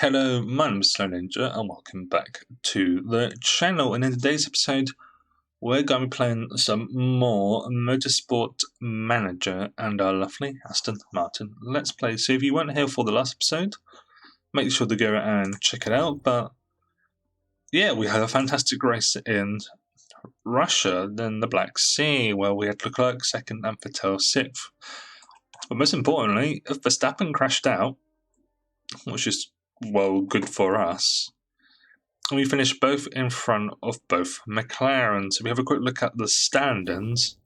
Hello, my name is Slow Ninja and welcome back to the channel. And in today's episode, we're going to be playing some more Motorsport Manager and our lovely Aston Martin Let's Play. So if you weren't here for the last episode, make sure to go and check it out. But yeah, we had a fantastic race in Russia, then the Black Sea, where we had Leclerc second and Vettel sixth. But most importantly, Verstappen crashed out, which is, well, good for us. And we finished both in front of both McLaren. So we have a quick look at the standings.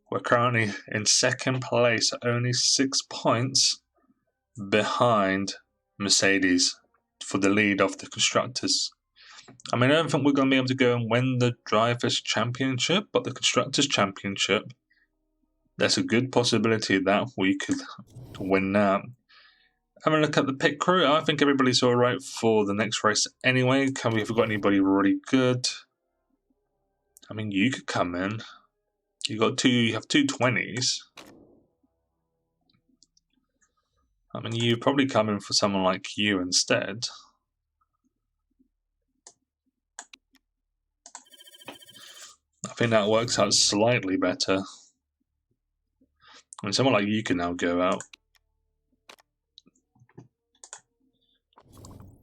We're currently in second place, only 6 points behind Mercedes for the lead of the constructors. I mean, I don't think we're going to be able to go and win the Drivers' Championship, but the Constructors' Championship, there's a good possibility that we could win that. Having a look at the pit crew, I think everybody's alright for the next race anyway. Have we got anybody really good? I mean, you could come in. You have two 20s. I mean, you probably come in for someone like you instead. I think that works out slightly better. I mean, someone like you can now go out.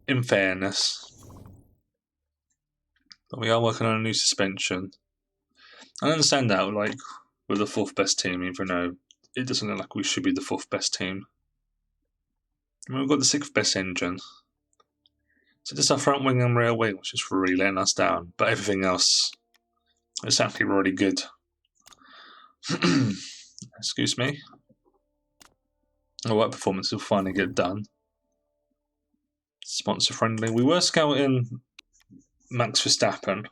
In fairness. But we are working on a new suspension. I understand that, like, we're the 4th best team, even though it doesn't look like we should be the 4th best team. I mean, we've got the 6th best engine. So just our front wing and rear wing, which is really letting us down. But everything else is actually really good. Excuse me. Our work performance will finally get done. Sponsor friendly. We were scouting Max Verstappen.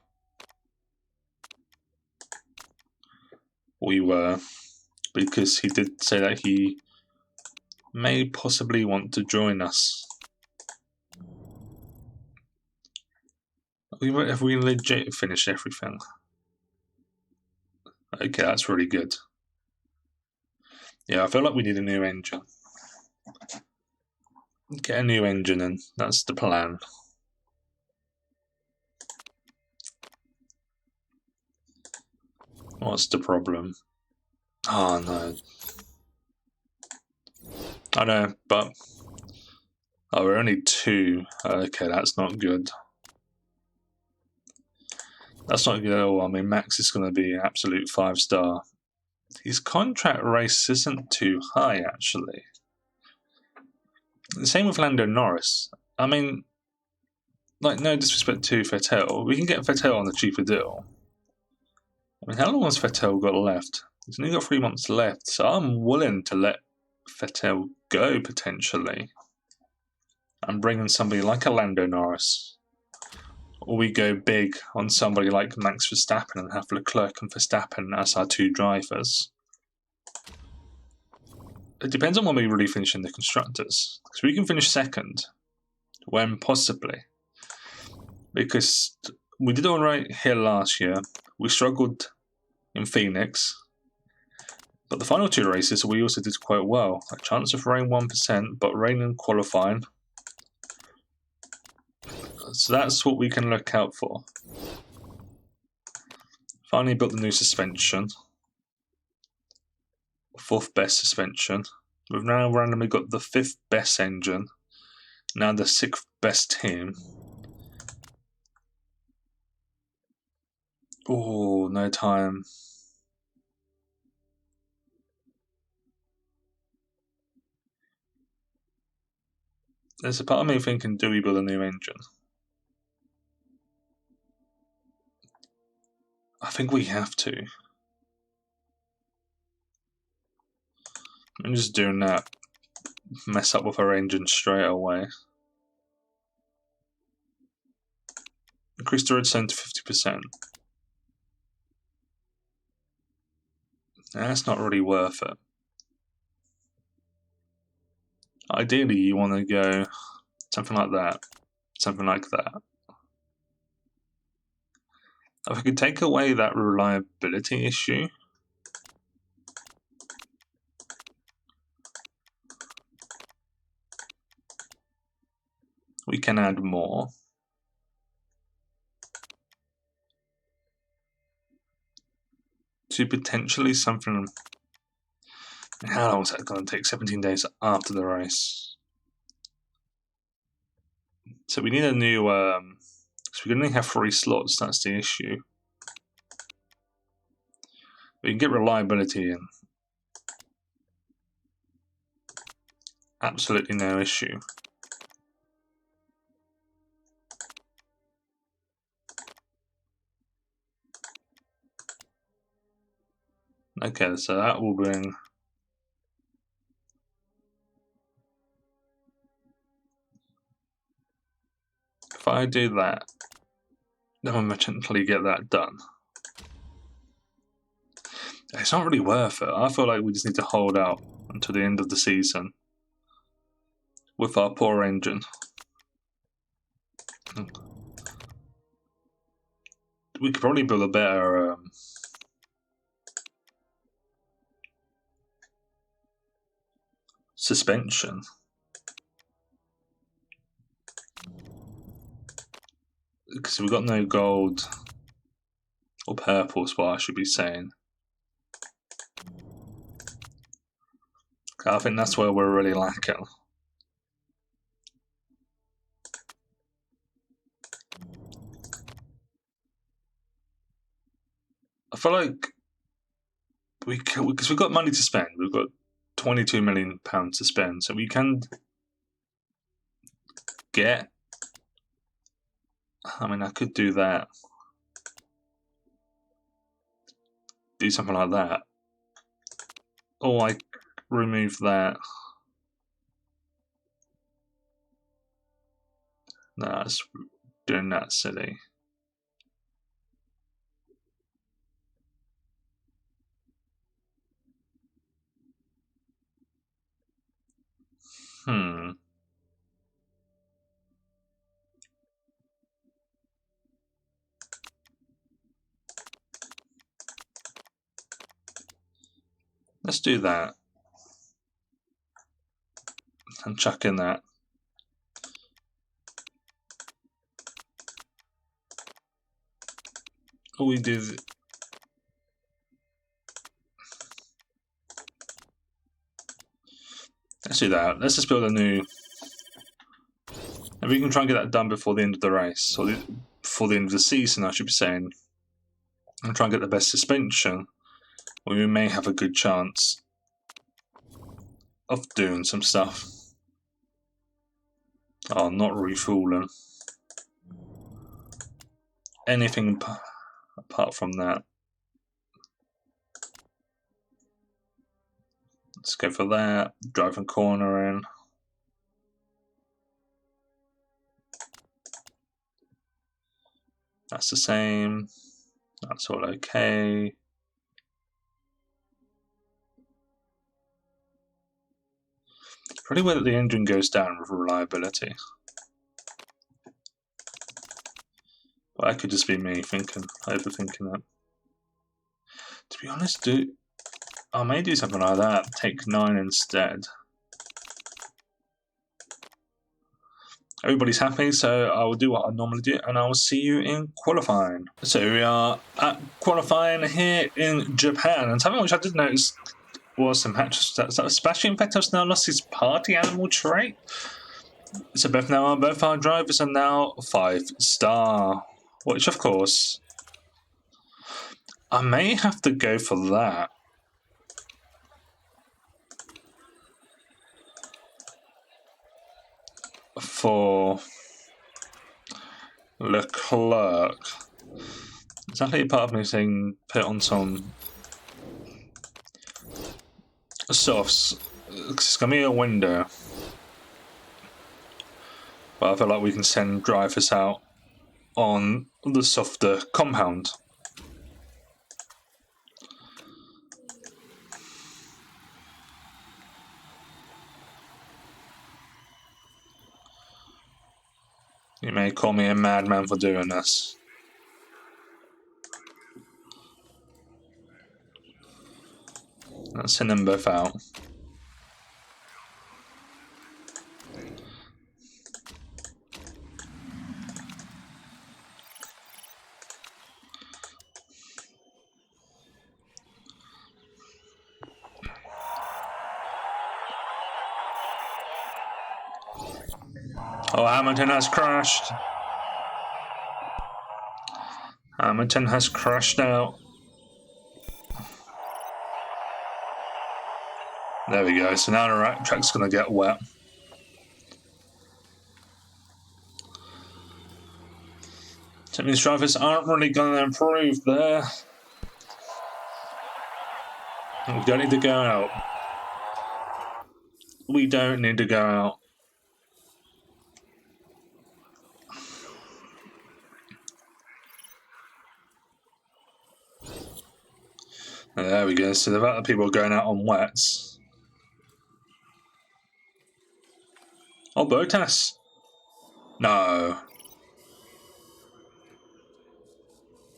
We were, because he did say that he may possibly want to join us. Have we legit finished everything? Okay, that's really good. Yeah, I feel like we need a new engine. Get a new engine in. That's the plan. What's the problem? Oh, no. I know, but... Oh, we're only 2. Okay, that's not good. That's not good at all. I mean, Max is going to be an absolute 5-star. His contract race isn't too high, actually. The same with Lando Norris. I mean, like, no disrespect to Vettel, we can get Vettel on the cheaper deal. I mean, how long has Vettel got left? He's only got 3 months left, so I'm willing to let Vettel go, potentially. And bring in somebody like a Lando Norris. Or we go big on somebody like Max Verstappen and have Leclerc and Verstappen as our 2 drivers. It depends on when we really finish in the constructors. Because we can finish second. When possibly. Because we did alright here last year. We struggled in Phoenix. But the final 2 races we also did quite well. A chance of rain 1%, but rain in qualifying. So that's what we can look out for. Finally built the new suspension. 4th best suspension. We've now randomly got the 5th best engine. Now the 6th best team. Oh, no time. There's a part of me thinking, do we build a new engine? I think we have to. I'm just doing that. Mess up with our engine straight away. Increase the redstone to 50%. That's not really worth it. Ideally, you want to go something like that. Something like that. If we could take away that reliability issue. we can add more. To potentially something. How long is that going to take? 17 days after the race. So we need a new. So we can only have 3 slots. That's the issue. We can get reliability in. Absolutely no issue. Okay, so that will bring. If I do that, then we'll potentially get that done. It's not really worth it. I feel like we just need to hold out until the end of the season with our poor engine. We could probably build a better suspension. Because we've got no gold or purple is what I should be saying. I think that's where we're really lacking. I feel like because we've got money to spend, we've got £22 million to spend, so we can get. I mean, I could do that. Do something like that. Or I remove that. No, that's doing that silly. Let's do that. And chuck in that. All we do. Let's do that. Let's just build a new. And we can try and get that done before the end of the race, or before the end of the season, I should be saying. And try and get the best suspension. We may have a good chance of doing some stuff. Oh, not refueling. Anything apart from that. Let's go for that. Driving corner in. That's the same. That's all okay. Pretty well that the engine goes down with reliability. But that could just be me overthinking that. To be honest, I may do something like that. Take 9 instead. Everybody's happy, so I will do what I normally do, and I will see you in qualifying. So we are at qualifying here in Japan, and something which I did notice was Sebastian Vettel's now lost his party animal trait. So both our drivers are now 5-star, which of course I may have to go for that. For Leclerc. It's actually a part of me saying put on some softs. It's going to be a window. But I feel like we can send drivers out on the softer compound. You may call me a madman for doing this. Let's send them both out. Oh, Hamilton has crashed. Hamilton has crashed out. There we go. So now the track's going to get wet. So it means drivers aren't really going to improve there. We don't need to go out. We don't need to go out. There we go. So the amount of people going out on wets. Oh, Bottas. No.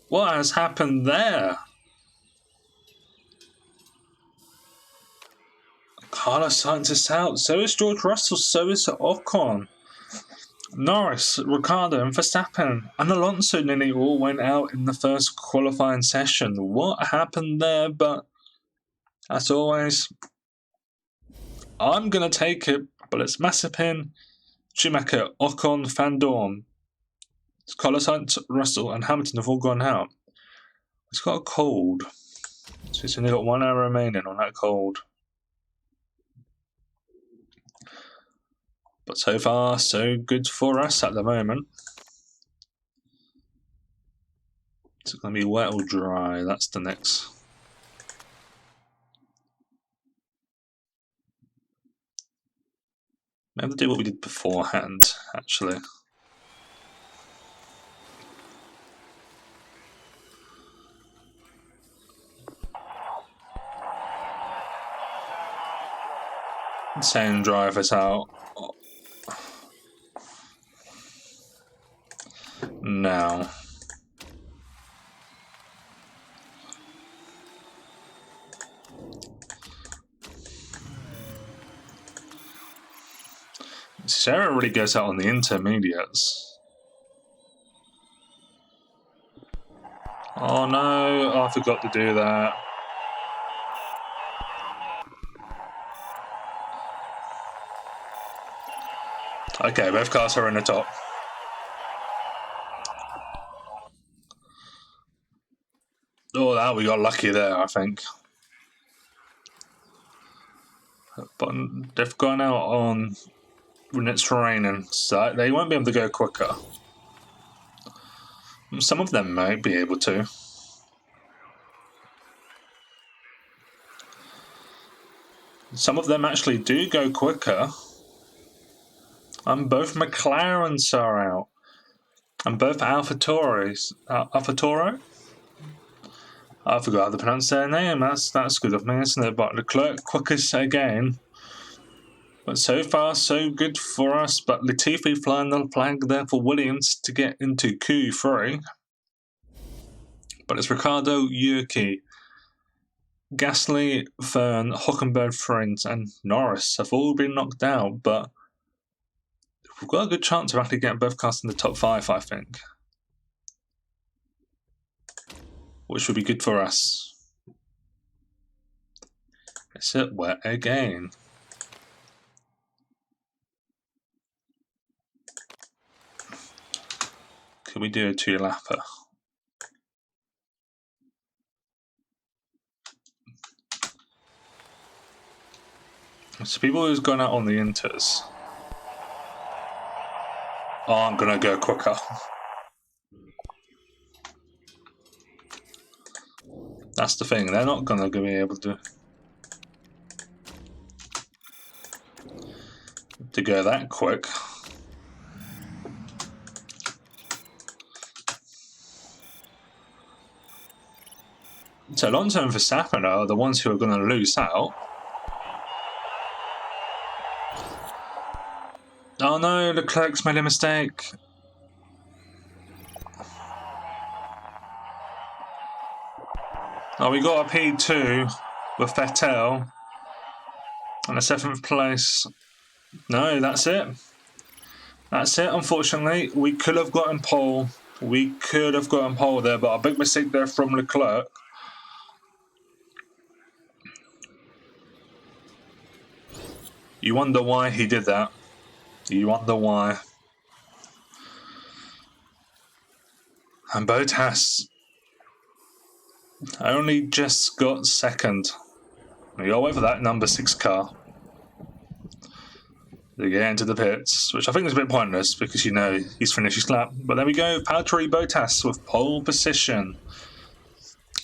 What has happened there? Carlos Sainz is out. So is George Russell. So is Ocon. Norris, Ricciardo and Verstappen and Alonso nearly all went out in the first qualifying session. What happened there? But as always, I'm going to take it. But it's Mazepin, Schumacher, Ocon, Van Dorn, Carlos Sainz, Russell and Hamilton have all gone out. It's got a cold. So it's only got 1 hour remaining on that cold. But so far, so good for us at the moment. It's going to be wet or dry. That's the next. Maybe do what we did beforehand, actually. Same drivers out. Now. Sarah really goes out on the intermediates. Oh no, I forgot to do that. Okay, both cars are in the top. Oh, that we got lucky there, I think. But they've gone out on when it's raining, so they won't be able to go quicker. Some of them might be able to. Some of them actually do go quicker. And both McLarens are out. And both AlphaTauris. AlphaTauro? I forgot how to pronounce their name. That's good of me, isn't it? But Leclerc quickest again. But so far, so good for us. But Latifi flying the flag there for Williams to get into Q3. But it's Ricciardo, Yuki, Gasly, Fern, Hockenberg, Friends, and Norris have all been knocked out. But we've got a good chance of actually getting both cars in the top 5, I think. Which would be good for us. Is it wet again? Can we do a 2-lapper? So people who's gone out on the inters aren't going to go quicker. That's the thing, they're not going to be able to go that quick. So Alonso and Verstappen are the ones who are going to lose out. Oh no, Leclerc's made a mistake. Oh, we got a P2 with Vettel and a 7th place. No, that's it. That's it, unfortunately. We could have gotten pole. We could have gotten pole there, but a big mistake there from Leclerc. You wonder why he did that. You wonder why. And Bottas only just got second. We gotta wait for that number 6 car to get into the pits, which I think is a bit pointless because you know he's finished his lap. But there we go, Valtteri Bottas with pole position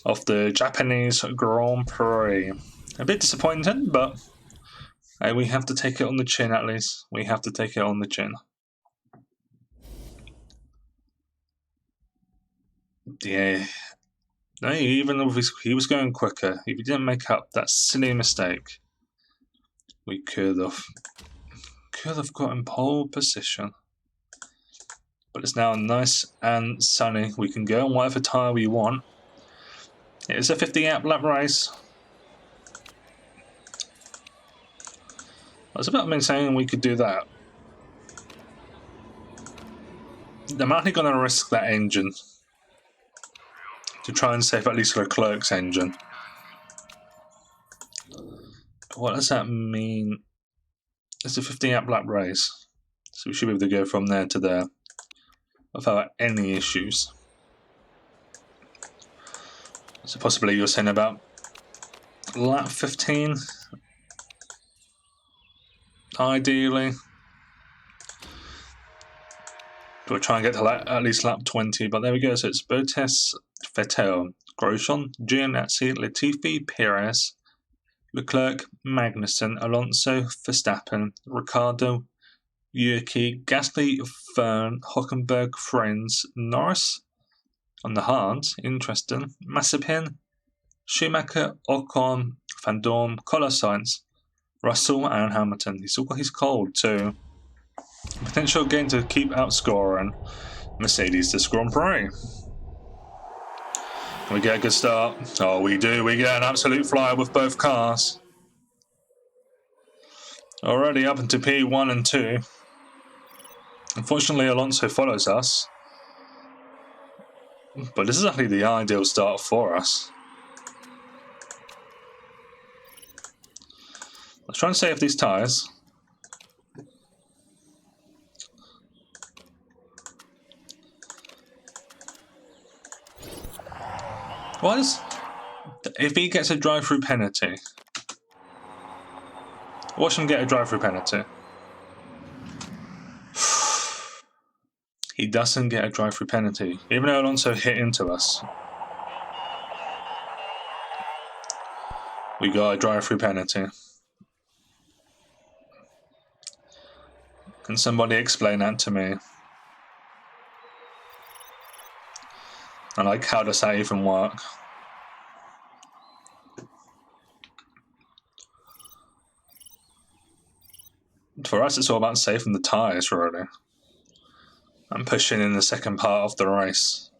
of the Japanese Grand Prix. A bit disappointing, but hey, we have to take it on the chin at least. We have to take it on the chin. Yeah. No, even if he was going quicker, if he didn't make up that silly mistake, we could have gotten pole position. But it's now nice and sunny. We can go on whatever tyre we want. It's a 50 lap race. I was about to saying we could do that. I'm actually going to risk that engine to try and save at least Leclerc's engine. But what does that mean? It's a 50 lap race. So we should be able to go from there to there without any issues. So possibly you're saying about lap 15? Ideally. We'll try and get to at least lap 20, but there we go. So it's Bottas, Vettel, Grosjean, Giovinazzi, Latifi, Perez, Leclerc, Magnussen, Alonso, Verstappen, Ricciardo, Yuki, Gasly, Fern, Hockenberg, Friends, Norris on the hards, interesting, Mazepin, Schumacher, Ocon, Van Dorn, Carlos Sainz, Russell, and Hamilton. He's still got his cold too. Potential again to keep outscoring Mercedes this Grand Prix. We get a good start. Oh, we do. We get an absolute flyer with both cars. Already up into P1 and 2. Unfortunately, Alonso follows us. But this is actually the ideal start for us. Let's try and save these tyres. If he gets a drive-through penalty? Watch him get a drive-through penalty. He doesn't get a drive-through penalty, even though Alonso hit into us. We got a drive-through penalty. Can somebody explain that to me? And like, how does that even work? For us, it's all about saving the tyres, really. And pushing in the second part of the race.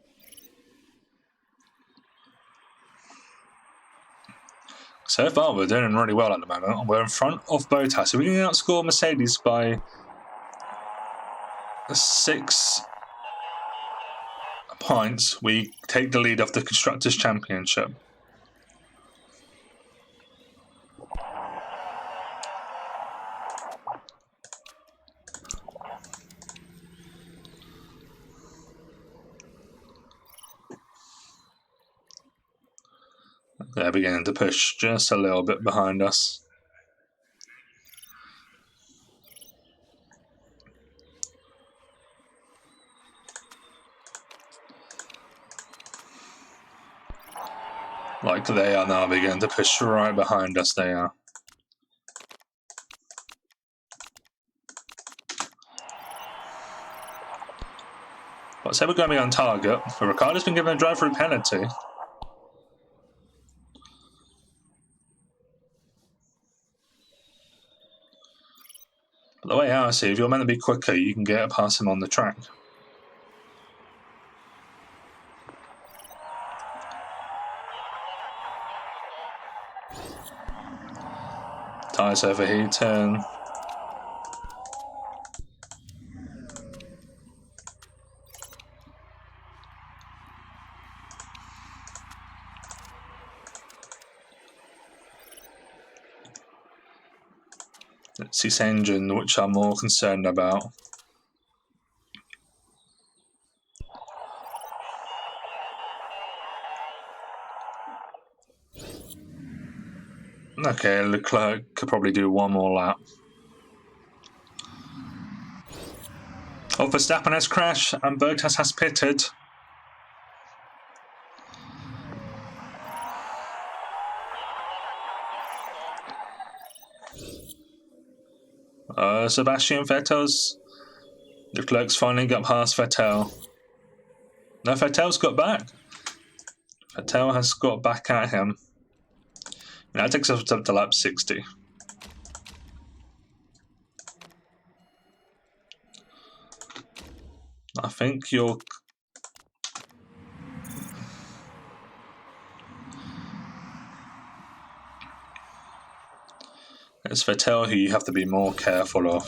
So far, we're doing really well at the moment. We're in front of Bottas. If we can outscore Mercedes by 6 points, we take the lead of the Constructors' Championship. They're beginning to push just a little bit behind us. Like they are now beginning to push right behind us, they are. But say we're going to be on target, but Ricciardo's been given a drive-through penalty. But the way I see, if you're meant to be quicker, you can get past him on the track. Tyres overheating. It's his engine which I'm more concerned about. Okay, Leclerc could probably do one more lap. Oh, Verstappen has crashed and Bottas has pitted. Sebastian Vettel's. Leclerc's finally got past Vettel. No, Vettel's got back. Vettel has got back at him. And that takes us up to lap 60. I think you're... It's Vettel who you have to be more careful of.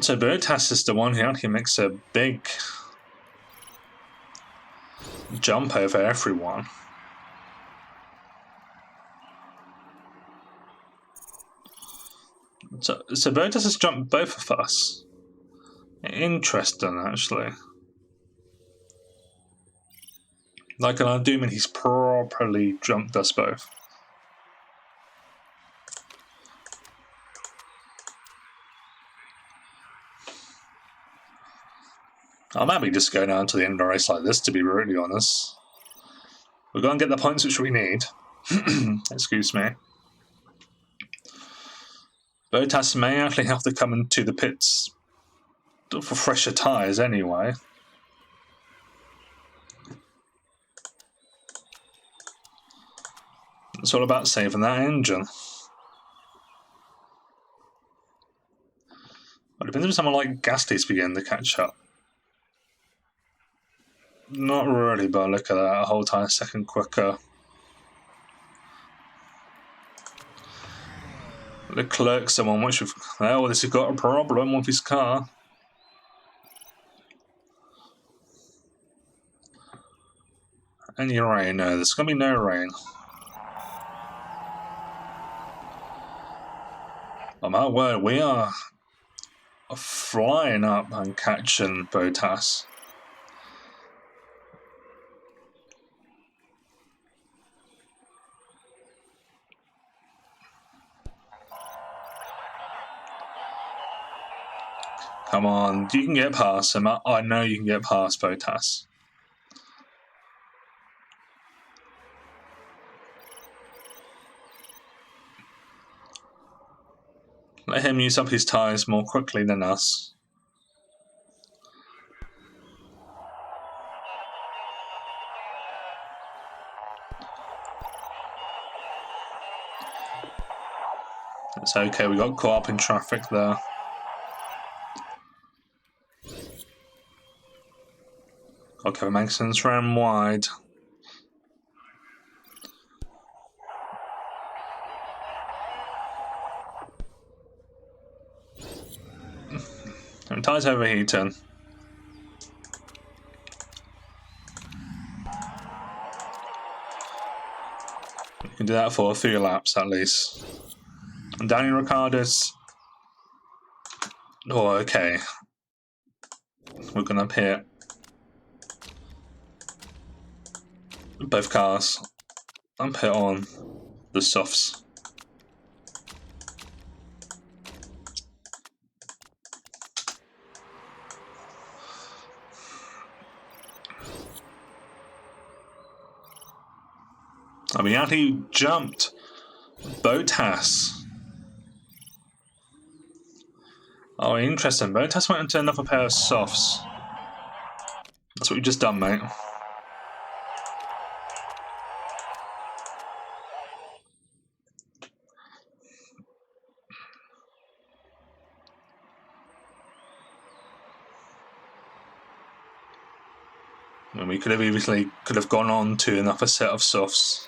So Bottas is the one who actually makes a big jump over everyone. So Bottas has jumped both of us. Interesting, actually. Like, and I do mean he's properly jumped us both. I'm happy just going down to the end of the race like this, to be really honest. We're going to get the points which we need. Excuse me. Bottas may actually have to come into the pits for fresher tyres anyway. It's all about saving that engine. It depends if someone like Gasly's beginning to catch up. Not really, but look at that, a whole entire second quicker. Leclerc's the one which we've... Oh, this has got a problem with his car. Any rain? No, there's going to be no rain. Oh my word, we are flying up and catching Bottas. Come on, you can get past him. I know you can get past Bottas. Let him use up his tyres more quickly than us. It's okay, we got caught up in traffic there. Okay, Magson's ran wide. And tyres overheating. You can do that for a few laps at least. And Daniel Ricciardo's... Oh, okay. We're gonna pit. Both cars. And pit on the softs. I mean, he jumped Bottas. Oh, interesting. Bottas went into another pair of softs. That's what you've just done, mate. And we could have easily gone on to another set of softs.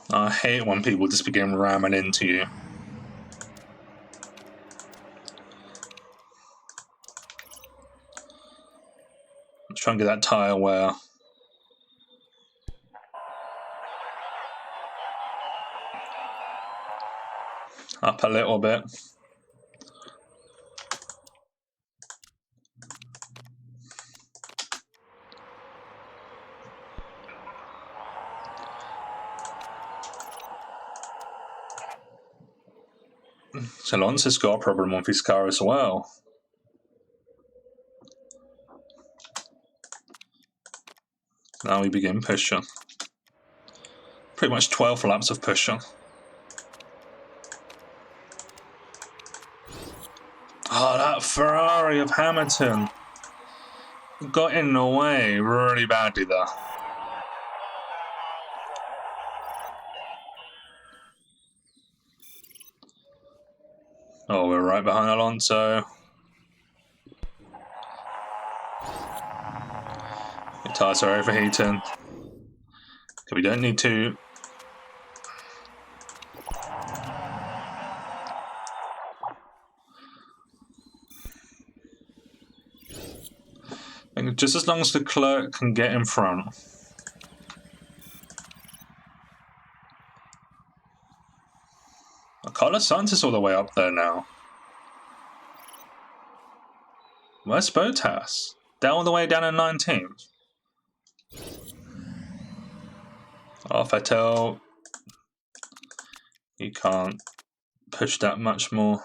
I hate when people just begin ramming into you. Try and get that tyre wear. Up a little bit. So Alonso's got a problem with his car as well. Now we begin pushing. Pretty much 12 laps of pushing. Oh, that Ferrari of Hamilton got in the way really badly there. Oh, we're right behind Alonso. The tyres are overheating. We don't need to. And just as long as Leclerc can get in front. Carlos Sainz is all the way up there now. Where's Bottas? They're all the way down in 19th. Oh, Vettel. He can't push that much more.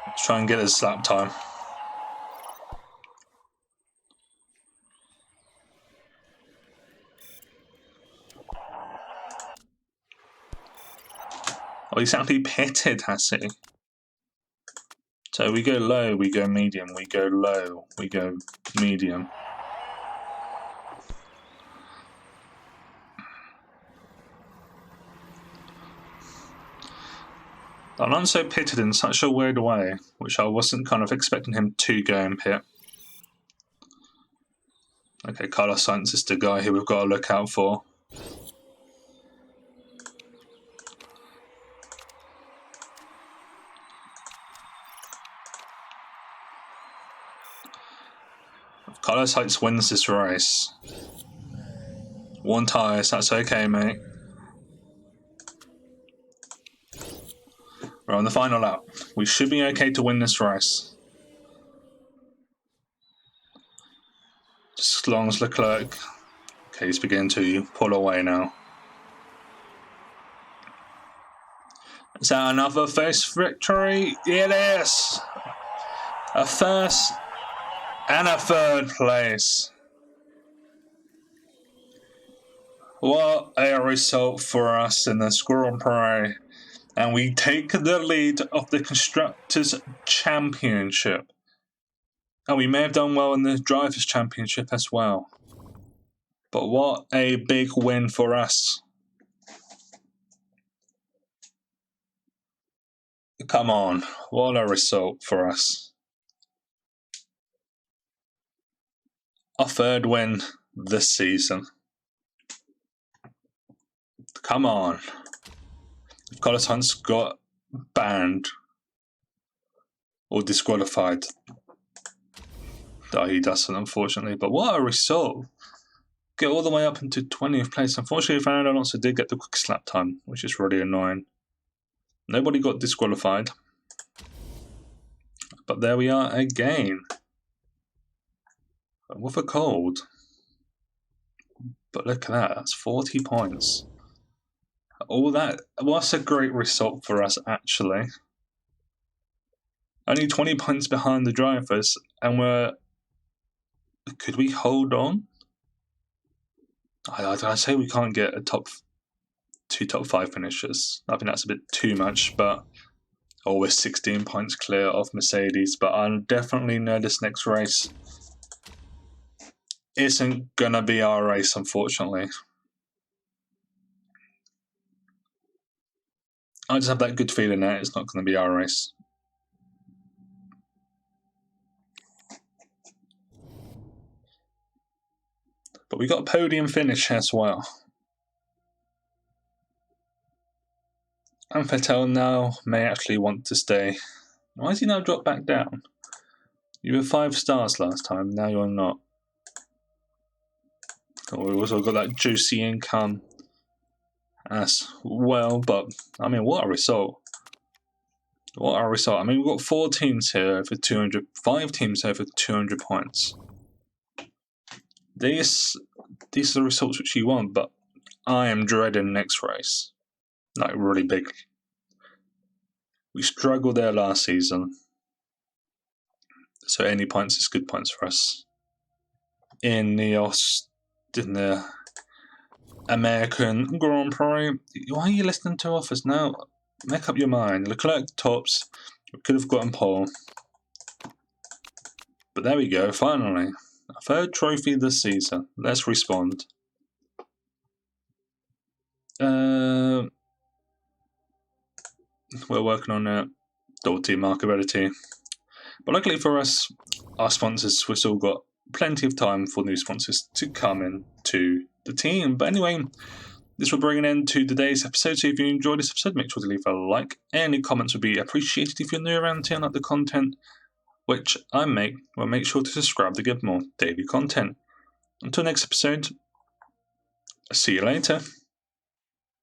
Let's try and get his lap time. Oh, he's actually pitted, has he? So we go low, we go medium, we go low, we go medium. Alonso pitted in such a weird way, which I wasn't kind of expecting him to go and pit. Okay, Carlos Sainz is the guy who we've got to look out for. If Carlos Sainz wins this race, 1 tyre, that's okay, mate. We're on the final lap. We should be okay to win this race. Just as long as Leclerc... Okay, he's beginning to pull away now. Is that another first victory? It is! A first and a third place. What a result for us in this Grand Prix. And we take the lead of the Constructors' Championship. And we may have done well in the Drivers' Championship as well. But what a big win for us. Come on, what a result for us. Our 3rd win this season. Come on. Carlos Sainz got banned or disqualified. Oh, he doesn't, unfortunately. But what a result. Get all the way up into 20th place. Unfortunately, Fernando Alonso did get the quickest lap time, which is really annoying. Nobody got disqualified. But there we are again. With a cold. But look at that. That's 40 points. All that was a great result for us, actually. Only 20 points behind the drivers, and we're... Could we hold on? I say we can't get a top 5 finishers. I think that's a bit too much, but... Oh, we're 16 points clear of Mercedes, but I definitely know this next race isn't gonna be our race, unfortunately. I just have that good feeling that it's not going to be our race. But we got a podium finish as well. And Vettel now may actually want to stay. Why has he now dropped back down? You were 5 stars last time, now you're not. Oh, we also got that juicy income as well, but I mean, what a result. What a result. I mean, we've got 4 teams here for 200, 5 teams here for 200 points. These are the results which you want, but I am dreading next race. Like, really big. We struggled there last season. So any points is good points for us. In the American Grand Prix. Why are you listening to offers now? Make up your mind. Leclerc tops. We could have gotten pole. But there we go, finally. Our 3rd trophy this season. Let's respond. We're working on it. Double team markability. But luckily for us, our sponsors, we've still got plenty of time for new sponsors to come into the team. But anyway, this will bring an end to today's episode. So if you enjoyed this episode, make sure to leave a like. Any comments would be appreciated. If you're new around here and like the content which I make, well, make sure to subscribe to get more daily content. Until next episode, see you later.